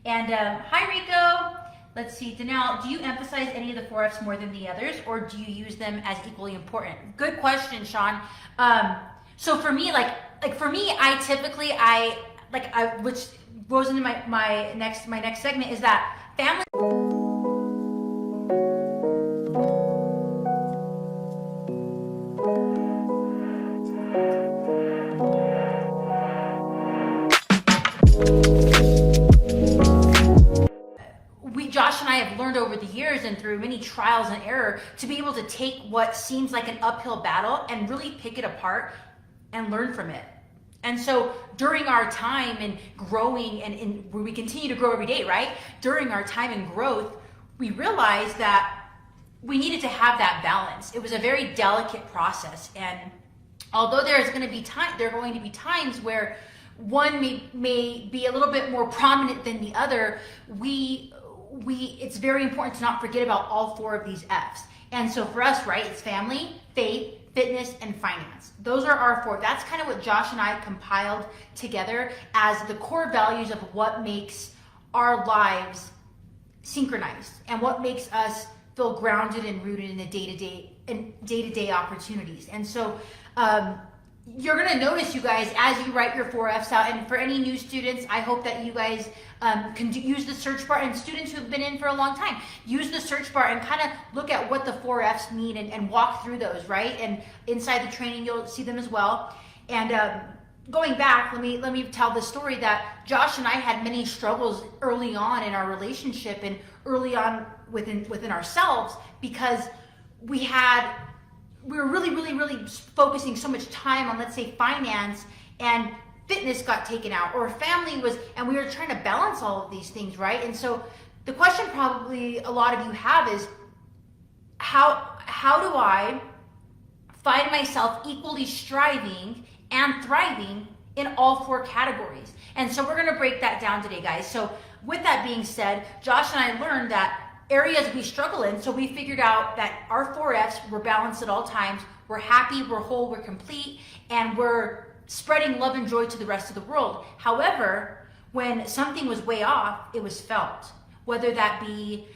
And hi, Rico. Let's see, Danelle, do you emphasize any of the 4Fs more than the others, or do you use them as equally important? Good question, Sean. So for me, for me, which goes into my next segment is that family. Josh and I have learned over the years and through many trials and error to be able to take what seems like an uphill battle and really pick it apart and learn from it. And so during our time in growing and where we continue to grow every day, right? During our time in growth, we realized that we needed to have that balance. It was a very delicate process. And although there are going to be times where one may be a little bit more prominent than the other, it's very important to not forget about all 4 of these F's. And so for us, right, it's family, faith, fitness, and finance. Those are our 4. That's kind of what Josh and I compiled together as the core values of what makes our lives synchronized and what makes us feel grounded and rooted in the day-to-day opportunities. And so you're going to notice, you guys, as you write your 4Fs out, and for any new students, I hope that you guys can use the search bar, and students who've been in for a long time, use the search bar and kind of look at what the 4Fs mean and walk through those, right? And inside the training, you'll see them as well. And going back, let me tell the story that Josh and I had many struggles early on in our relationship and early on within ourselves, because we were really focusing so much time on, let's say, finance, and fitness got taken out, or family and we were trying to balance all of these things, right? And so the question probably a lot of you have is, how do I find myself equally striving and thriving in all 4 categories? And so we're going to break that down today, guys. So with that being said, Josh and I learned that areas we struggle in, so we figured out that our 4Fs were balanced at all times. We're happy, we're whole, we're complete, and we're spreading love and joy to the rest of the world. However, when something was way off, it was felt. Whether that be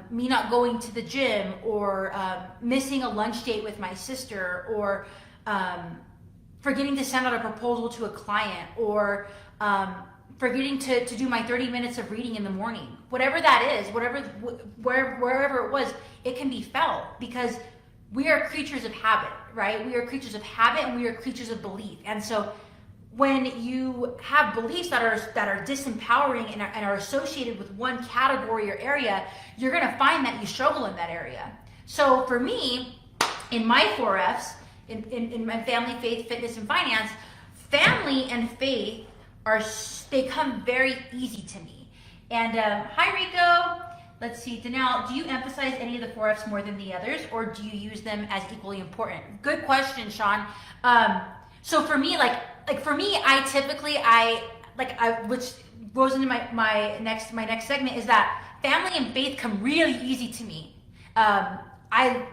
me not going to the gym, or missing a lunch date with my sister, or forgetting to send out a proposal to a client, or forgetting to do my 30 minutes of reading in the morning. Whatever that is, wherever it was, it can be felt, because we are creatures of habit, right? We are creatures of habit, and we are creatures of belief. And so when you have beliefs that are disempowering and are associated with one category or area, you're going to find that you struggle in that area. So for me, in my 4Fs, in my family, faith, fitness, and finance, family and faith they come very easy to me. And hi, Rico. Let's see, Danelle, do you emphasize any of the 4Fs more than the others, or do you use them as equally important? Good question, Sean. So for me, for me, which goes into my next segment, is that family and faith come really easy to me. I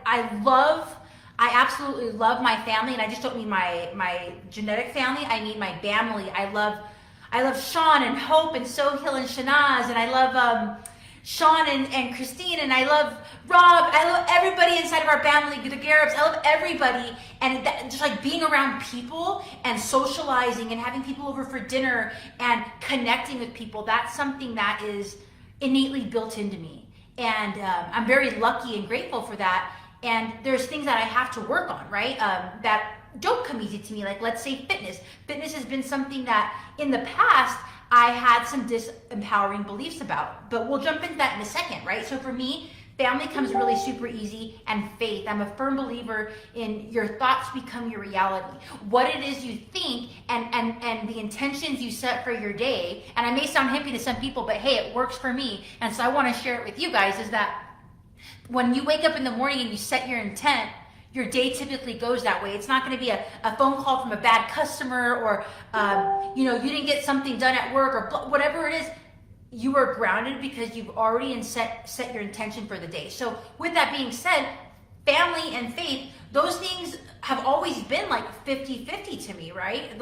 absolutely love my family, and I just don't mean my genetic family. I mean my family. I love Sean and Hope and Sohail and Shanaz, and I love Sean and Christine, and I love Rob. I love everybody inside of our family, the Garibs. I love everybody, and just like being around people and socializing and having people over for dinner and connecting with people, that's something that is innately built into me. And I'm very lucky and grateful for that. And there's things that I have to work on, right? That don't come easy to me. Like, let's say fitness. Fitness has been something that in the past I had some disempowering beliefs about, but we'll jump into that in a second, right? So for me, family comes really super easy, and faith. I'm a firm believer in your thoughts become your reality. What it is you think and the intentions you set for your day, and I may sound hippie to some people, but hey, it works for me. And so I want to share it with you guys, is that when you wake up in the morning and you set your intent, your day typically goes that way. It's not going to be a phone call from a bad customer, or you didn't get something done at work, or whatever it is. You are grounded because you've already set your intention for the day. So with that being said, family and faith, those things have always been like 50-50 to me, right?